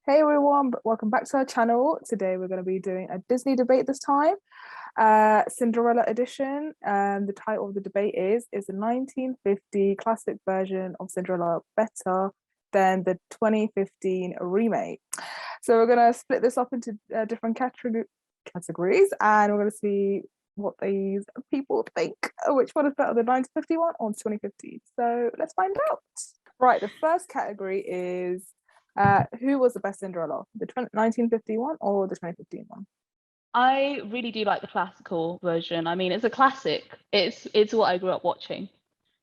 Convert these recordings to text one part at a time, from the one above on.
Hey everyone, welcome back to our channel. Today we're going to be doing a Disney debate this time, Cinderella edition. The title of the debate is the 1950 classic version of Cinderella better than the 2015 remake? So we're going to split this up into different categories and we're going to see what these people think. Which one is better, the 1951 or 2015? So let's find out. Right, the first category is who was the best Cinderella, the 1951 or the 2015 one? I really do like the classical version. I mean, it's a classic. It's what I grew up watching.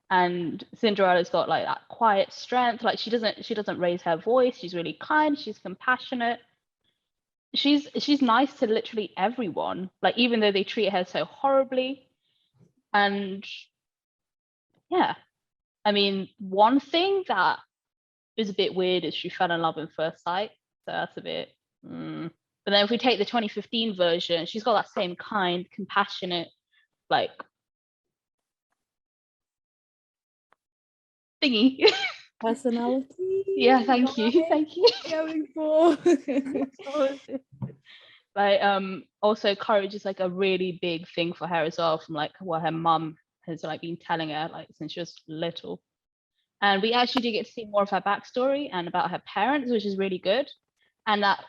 And Cinderella's got like that quiet strength. Like she doesn't raise her voice. She's really kind. She's compassionate. She's nice to literally everyone. Like even though they treat her so horribly. And yeah, I mean, one thing that is a bit weird is she fell in love in first sight. So that's a bit. But then if we take the 2015 version, she's got that same kind, compassionate, like thingy. Personality. Yeah, thank you. Going for. Like also courage is like a really big thing for her as well, from like what her mum has like been telling her like since she was little. And we actually do get to see more of her backstory and about her parents, which is really good. And that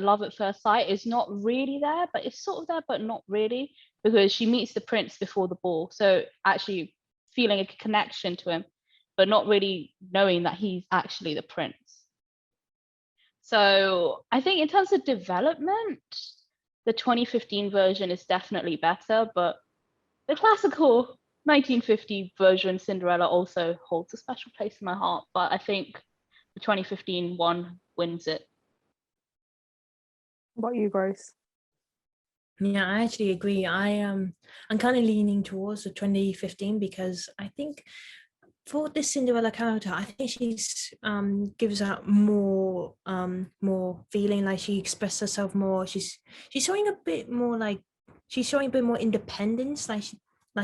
love at first sight is not really there, but it's sort of there, but not really, because she meets the prince before the ball. So actually feeling a connection to him, but not really knowing that he's actually the prince. So I think in terms of development, the 2015 version is definitely better, but the classical 1950 version Cinderella also holds a special place in my heart. But I think the 2015 one wins it. What about you, Grace? Yeah, I actually agree. I'm kind of leaning towards the 2015 because I think for this Cinderella character, I think she's gives out more feeling, like she expresses herself more. She's showing a bit more independence, like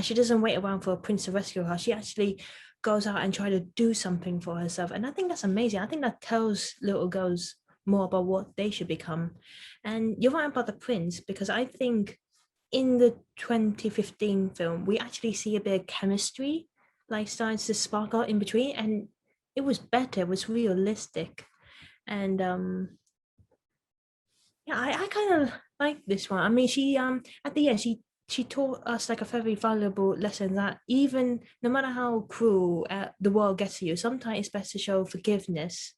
she doesn't wait around for a prince to rescue her. She actually goes out and try to do something for herself, and I think that's amazing. I think that tells little girls more about what they should become. And you're right about the prince, because I think in the 2015 film we actually see a bit of chemistry like starts to spark out in between, and it was better, it was realistic. And yeah, I kind of like this one. I mean, she at the end she taught us like a very valuable lesson, that even no matter how cruel the world gets to you, sometimes it's best to show forgiveness,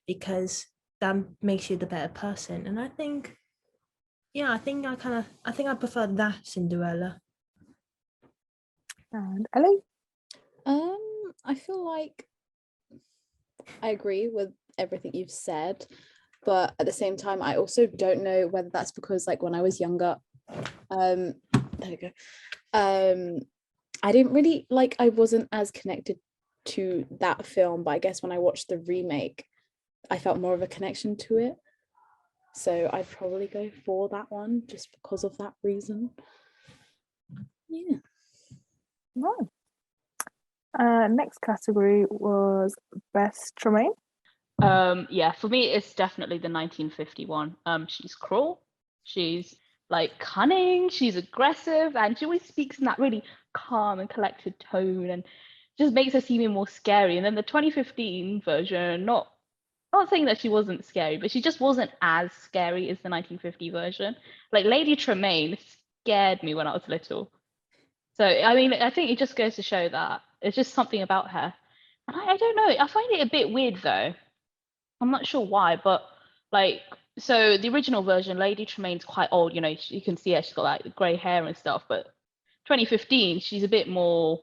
because that makes you the better person. And I think, yeah, I think I prefer that Cinderella. And Ellie? I feel like I agree with everything you've said, but at the same time, I also don't know whether that's because, like, when I was younger, there we go. I didn't really I wasn't as connected to that film, but I guess when I watched the remake, I felt more of a connection to it. So I'd probably go for that one just because of that reason. Yeah. Right. Next category was best Tremaine. Yeah, for me it's definitely the 1951. She's cruel, she's like cunning, she's aggressive, and she always speaks in that really calm and collected tone, and just makes her seem even more scary. And then the 2015 version, not saying that she wasn't scary, but she just wasn't as scary as the 1950 version. Like Lady Tremaine scared me when I was little. So I mean, I think it just goes to show that it's just something about her. And I don't know, I find it a bit weird though. I'm not sure why, but like, so the original version, Lady Tremaine's quite old, you know, you can see her, she's got like grey hair and stuff, but 2015, she's a bit more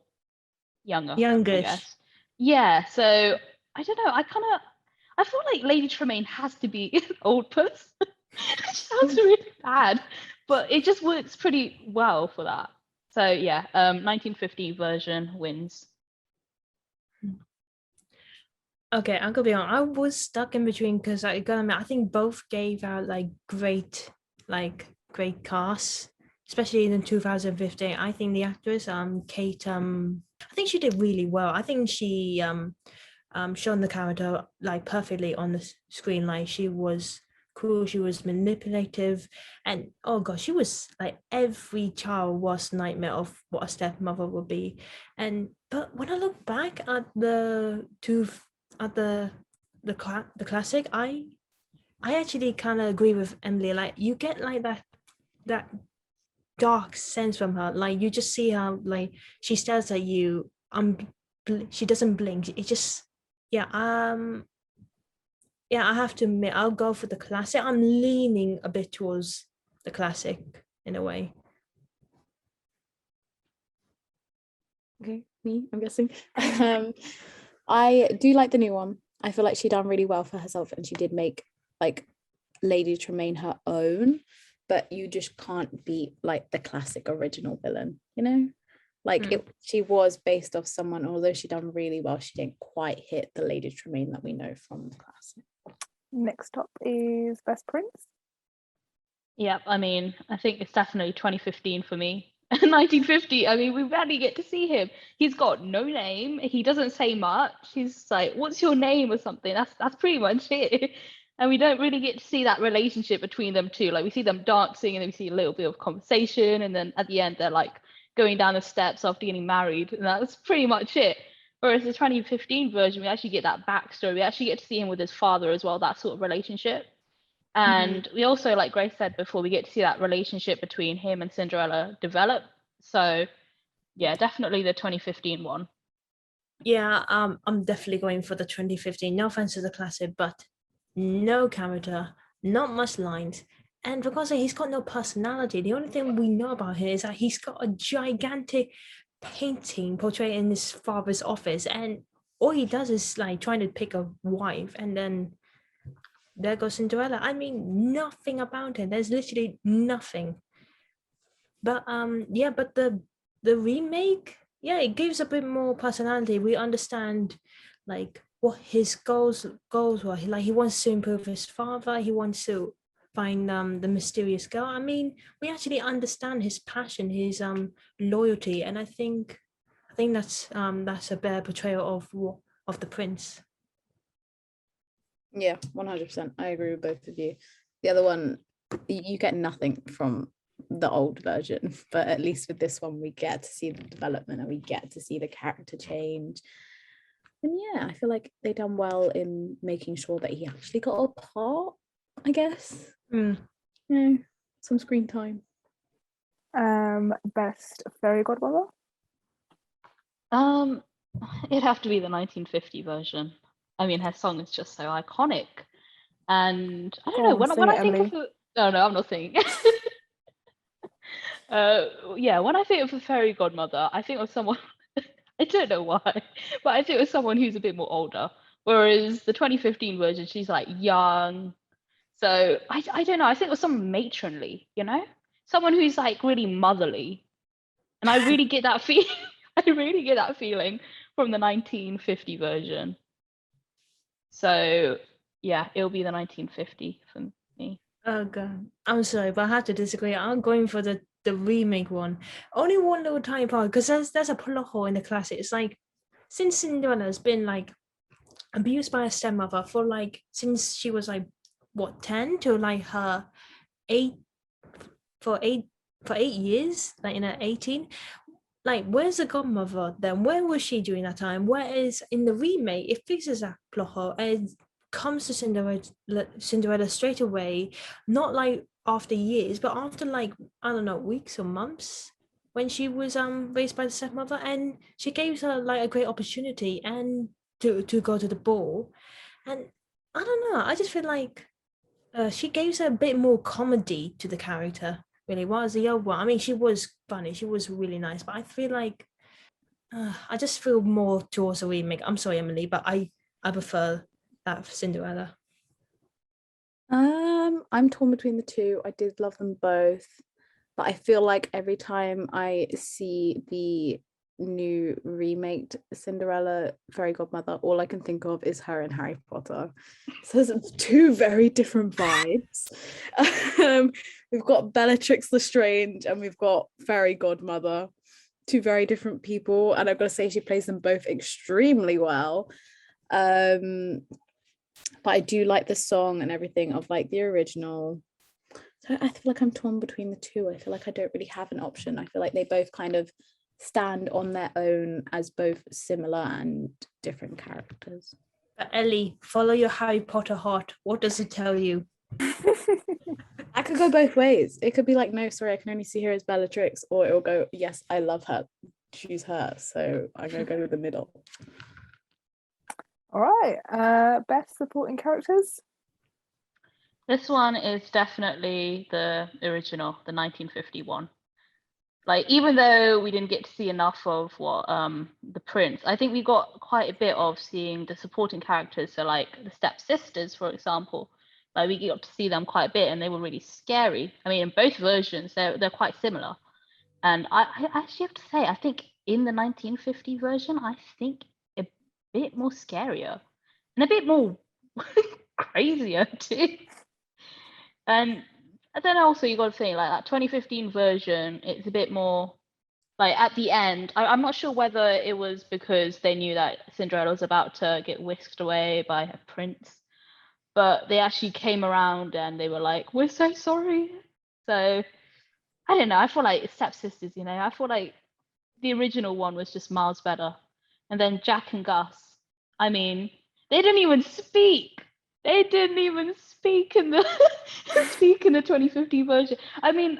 youngish. I guess. Yeah, so I don't know, I feel like Lady Tremaine has to be an old person. It sounds really bad, but it just works pretty well for that. So yeah, 1950 version wins. Okay, I'm gonna be honest. I was stuck in between because I think both gave out great casts, especially in 2015. I think the actress Kate I think she did really well. I think she shown the character like perfectly on the screen. Like she was cruel, she was manipulative, and oh gosh, she was like every child was nightmare of what a stepmother would be. And but when I look back at the classic, I actually kind of agree with Emily. Like you get like that dark sense from her. Like you just see how like she stares at you. She doesn't blink. It just yeah. Yeah, I have to admit, I'll go for the classic. I'm leaning a bit towards the classic in a way. Okay, me, I'm guessing. I do like the new one. I feel like she done really well for herself, and she did make like Lady Tremaine her own, but you just can't beat like the classic original villain, you know? Like she was based off someone, although she done really well, she didn't quite hit the Lady Tremaine that we know from the classic. Next up is Best Prince. Yeah, I mean, I think it's definitely 2015 for me. 1950, I mean, we barely get to see him. He's got no name. He doesn't say much. He's like, "What's your name?" or something. That's pretty much it. And we don't really get to see that relationship between them two. Like we see them dancing, and then we see a little bit of conversation, and then at the end they're like going down the steps after getting married, and that's pretty much it. Whereas the 2015 version, we actually get that backstory. We actually get to see him with his father as well, that sort of relationship. And we also, like Grace said before, we get to see that relationship between him and Cinderella develop. So yeah, definitely the 2015 one. Yeah, I'm definitely going for the 2015. No offense to the classic, but no character, not much lines. And because he's got no personality, the only thing we know about him is that he's got a gigantic painting portrayed in his father's office, and all he does is like trying to pick a wife, and then there goes Cinderella. I mean, nothing about him. There's literally nothing. But yeah, but the remake, yeah, it gives a bit more personality. We understand like what his goals were. He wants to improve his father. He wants to find the mysterious girl. I mean, we actually understand his passion, his loyalty, and I think that's a better portrayal of the prince. Yeah, 100%. I agree with both of you. The other one, you get nothing from the old version, but at least with this one, we get to see the development and we get to see the character change. And yeah, I feel like they done well in making sure that he actually got a part, I guess. Yeah, some screen time. Best Fairy Godmother. It'd have to be the 1950 version. I mean, her song is just so iconic. And I don't know, when I think of it, oh no, I'm not singing. Yeah, when I think of a fairy godmother, I think of someone, I don't know why, but I think of someone who's a bit more older. Whereas the 2015 version, she's like young. So I don't know, I think of someone matronly, you know? Someone who's like really motherly. And I really get that feeling. I really get that feeling from the 1950 version. So yeah, it'll be the 1950 for me. Oh god, I'm sorry, but I have to disagree. I'm going for the remake one. Only one little tiny part, because there's a plot hole in the classic. It's like since Cinderella has been like abused by a stepmother for like since she was like what 10 to like her 8 for 8 years, like in her 18. Like, where's the godmother then? Where was she during that time? Whereas in the remake, it fixes that plot hole and comes to Cinderella straight away, not like after years, but after like I don't know, weeks or months when she was raised by the stepmother, and she gave her like a great opportunity and to go to the ball. And I don't know, I just feel like she gave her a bit more comedy to the character. Really was the old one. I mean, she was funny, she was really nice, but I feel like I just feel more towards a remake. I'm sorry, Emily, but I prefer that for Cinderella. I'm torn between the two. I did love them both, but I feel like every time I see the new remake Cinderella Fairy Godmother, all I can think of is her and Harry Potter. So it's two very different vibes. We've got Bellatrix Lestrange and we've got Fairy Godmother, two very different people, and I've got to say she plays them both extremely well. But I do like the song and everything of like the original. So I feel like I'm torn between the two. I feel like I don't really have an option. I feel like they both kind of stand on their own as both similar and different characters. But Ellie, follow your Harry Potter heart. What does it tell you? I could go both ways. It could be like, no, sorry, I can only see her as Bellatrix, or it will go, yes, I love her. Choose her. So I'm gonna go with the middle. All right. Best supporting characters. This one is definitely the original, the 1951. Like, even though we didn't get to see enough of what the prince, I think we got quite a bit of seeing the supporting characters. So like the stepsisters, for example, like we got to see them quite a bit, and they were really scary. I mean, in both versions, they're quite similar. And I actually have to say, I think in the 1950 version, I think a bit more scarier and a bit more crazier too. And then also you got to think like that 2015 version, it's a bit more like at the end. I'm not sure whether it was because they knew that Cinderella was about to get whisked away by a prince, but they actually came around and they were like, "We're so sorry." So I don't know. I feel like stepsisters. I feel like the original one was just miles better. And then Jack and Gus. I mean, they didn't even speak. They didn't even speak in the 2015 version. I mean,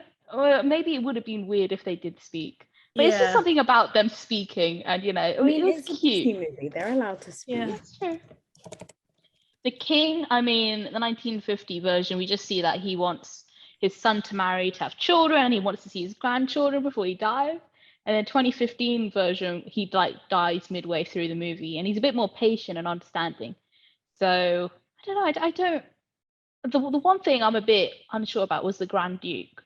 maybe it would have been weird if they did speak, but it's just something about them speaking, and I mean, it was it's a cute. Disney movie. They're allowed to speak. Yeah. That's true. The king, I mean, the 1950 version, we just see that he wants his son to marry, to have children. He wants to see his grandchildren before he dies. And then 2015 version, he like dies midway through the movie, and he's a bit more patient and understanding. So I don't know. I don't. The one thing I'm a bit unsure about was the Grand Duke.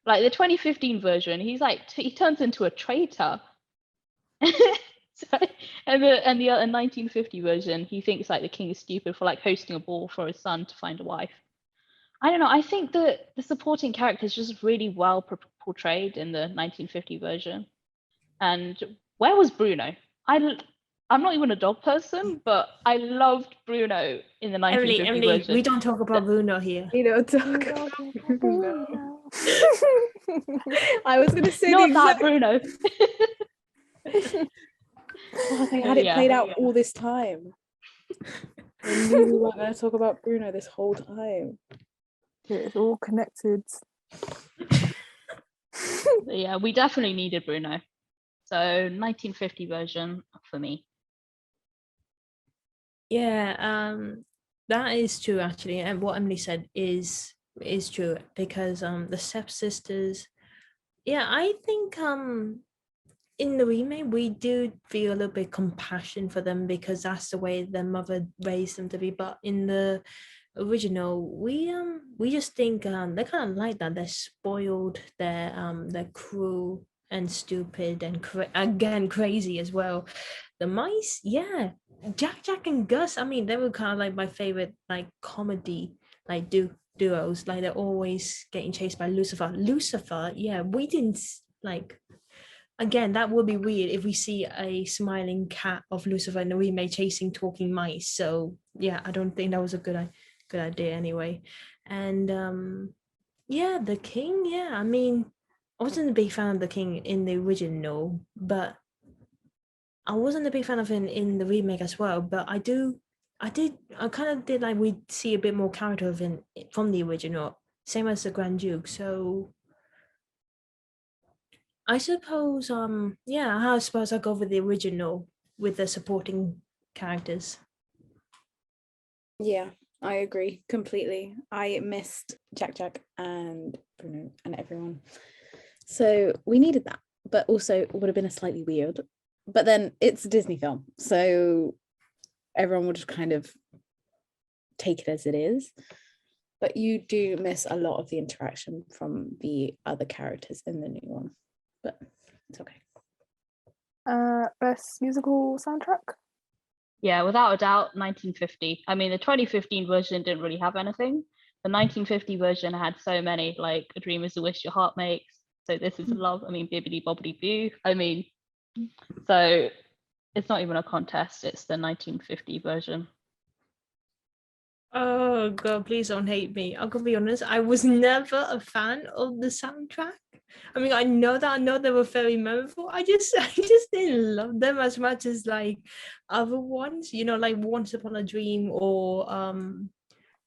Like the 2015 version, he's like he turns into a traitor. So, and the 1950 version, he thinks like the king is stupid for like hosting a ball for his son to find a wife. I don't know. I think the supporting character is just really well portrayed in the 1950 version. And where was Bruno? I'm not even a dog person, but I loved Bruno in the 1950 Emily, version. we don't talk about Bruno here. You know, talk about Bruno. I was gonna say Not that Bruno. Oh, they had it played out all this time. I knew we weren't going to talk about Bruno this whole time. It's all connected. Yeah, we definitely needed Bruno. So 1950 version for me. Yeah, that is true actually, and what Emily said is true, because the stepsisters, yeah, I think in the remake we do feel a little bit compassion for them because that's the way their mother raised them to be, but in the original we just think they're kind of like that. They're spoiled, they're cruel and stupid and again crazy as well. The mice, yeah, Jack and Gus, I mean, they were kind of like my favorite like comedy like duos. Like they're always getting chased by Lucifer, yeah, we didn't like. Again, that would be weird if we see a smiling cat of Lucifer in the remake chasing talking mice. So yeah, I don't think that was a good idea anyway. And yeah, the king, yeah, I mean, I wasn't a big fan of the king in the original, but I wasn't a big fan of him in the remake as well. But I kind of did like we see a bit more character of him from the original, same as the Grand Duke. So I suppose, yeah, I suppose I'll go with the original with the supporting characters. Yeah, I agree completely. I missed Jack and Bruno and everyone. So we needed that, but also it would have been a slightly weird. But then it's a Disney film, so everyone will just kind of take it as it is. But you do miss a lot of the interaction from the other characters in the new one. But it's okay. Best musical soundtrack? Yeah, without a doubt, 1950. I mean, the 2015 version didn't really have anything. The 1950 version had so many, like A Dream Is a Wish Your Heart Makes, So This Is Love, I mean, Bibbidi Bobbidi Boo. I mean, so It's not even a contest. It's the 1950 version. Oh god, please don't hate me. I'm gonna be honest, I was never a fan of the soundtrack. I mean, I know they were very memorable. I just didn't love them as much as like other ones, you know, like Once Upon a Dream or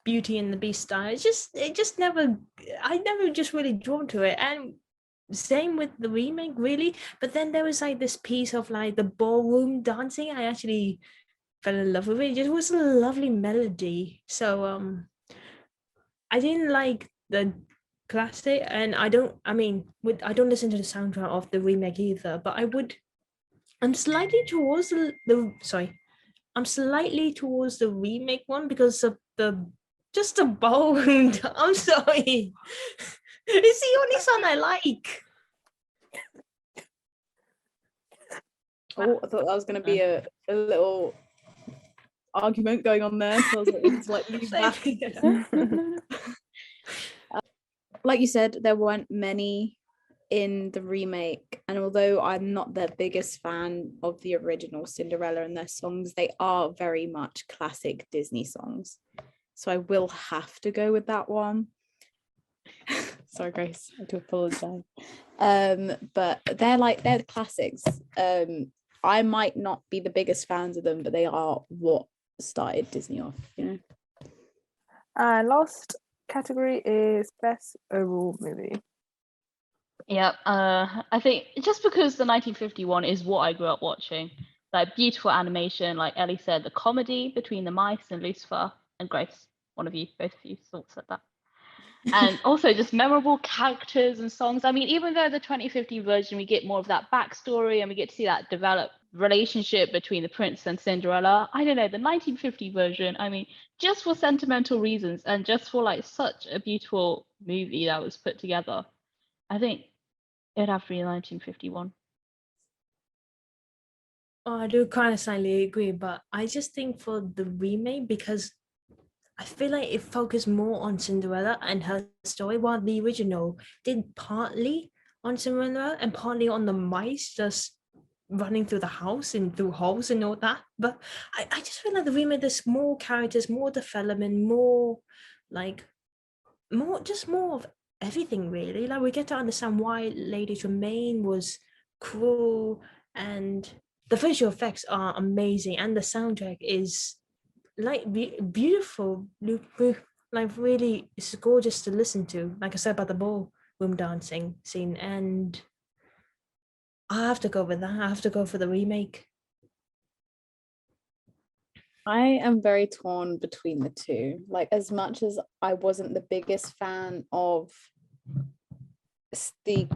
Beauty and the Beast. I never just really drawn to it. And same with the remake, really. But then there was like this piece of like the ballroom dancing. I actually fell in love with it. It just was a lovely melody. So I didn't like the classic, and I don't listen to the soundtrack of the remake either, but I'm slightly towards I'm slightly towards the remake one because of the ballroom. I'm sorry. It's the only song I like. Oh, I thought that was going to be a little argument going on there. So I was like, leave that. Like you said, there weren't many in the remake, and although I'm not the biggest fan of the original Cinderella and their songs, they are very much classic Disney songs. So I will have to go with that one. Sorry, Grace, I do apologize. But they're classics. I might not be the biggest fans of them, but they are what started Disney off, you know. And last category is best overall movie. Yeah, I think just because the 1951 is what I grew up watching, like beautiful animation, like Ellie said, the comedy between the mice and Lucifer and Grace, both of you thoughts at that. And also just memorable characters and songs. I mean, even though the 2050 version, we get more of that backstory and we get to see that developed relationship between the prince and Cinderella, I don't know, the 1950 version, I mean, just for sentimental reasons and just for like such a beautiful movie that was put together, I think it'd have to be 1951. Oh, I do kind of slightly agree, but I just think for the remake, because I feel like it focused more on Cinderella and her story, while the original did partly on Cinderella and partly on the mice just running through the house and through holes and all that. But I just feel like the remake, there's more characters, more development, more of everything, really. Like, we get to understand why Lady Tremaine was cruel, and the visual effects are amazing, and the soundtrack is like beautiful, like really, it's gorgeous to listen to. Like I said about the ballroom dancing scene, and I have to go with that. I have to go for the remake. I am very torn between the two. Like, as much as I wasn't the biggest fan of the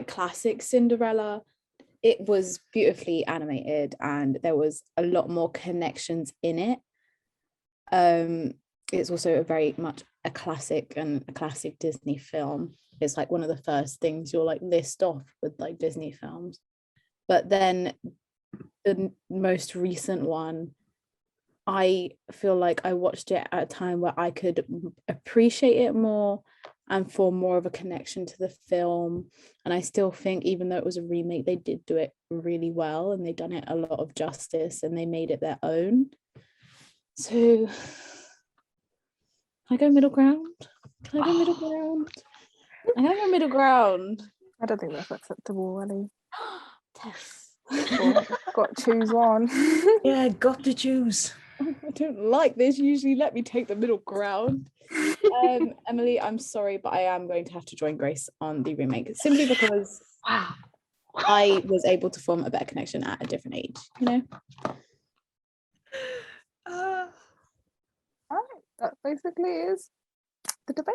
classic Cinderella, it was beautifully animated and there was a lot more connections in it. It's also very much a classic Disney film. It's like one of the first things you'll like list off with like Disney films. But then the most recent one, I feel like I watched it at a time where I could appreciate it more and form more of a connection to the film. And I still think, even though it was a remake, they did do it really well and they done it a lot of justice and they made it their own. So can I go middle ground? Can I go middle ground? I can go middle ground. I don't think that's acceptable, really. Tess. Got to choose one. Yeah, got to choose. I don't like this. Usually let me take the middle ground. Emily, I'm sorry, but I am going to have to join Grace on the remake, simply because I was able to form a better connection at a different age, you know? Alright, that basically is the debate.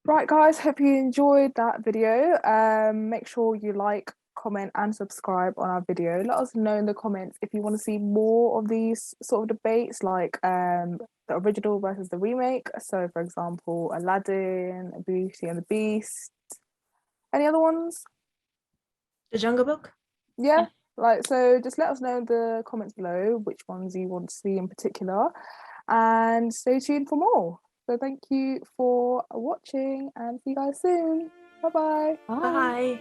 Right, guys, hope you enjoyed that video. Make sure you like, comment and subscribe on our video. Let us know in the comments if you want to see more of these sort of debates, like the original versus the remake. So, for example, Aladdin, Beauty and the Beast. Any other ones? The Jungle Book? Yeah. Like, so just let us know in the comments below which ones you want to see in particular, and stay tuned for more. So thank you for watching and see you guys soon. Bye-bye. Bye.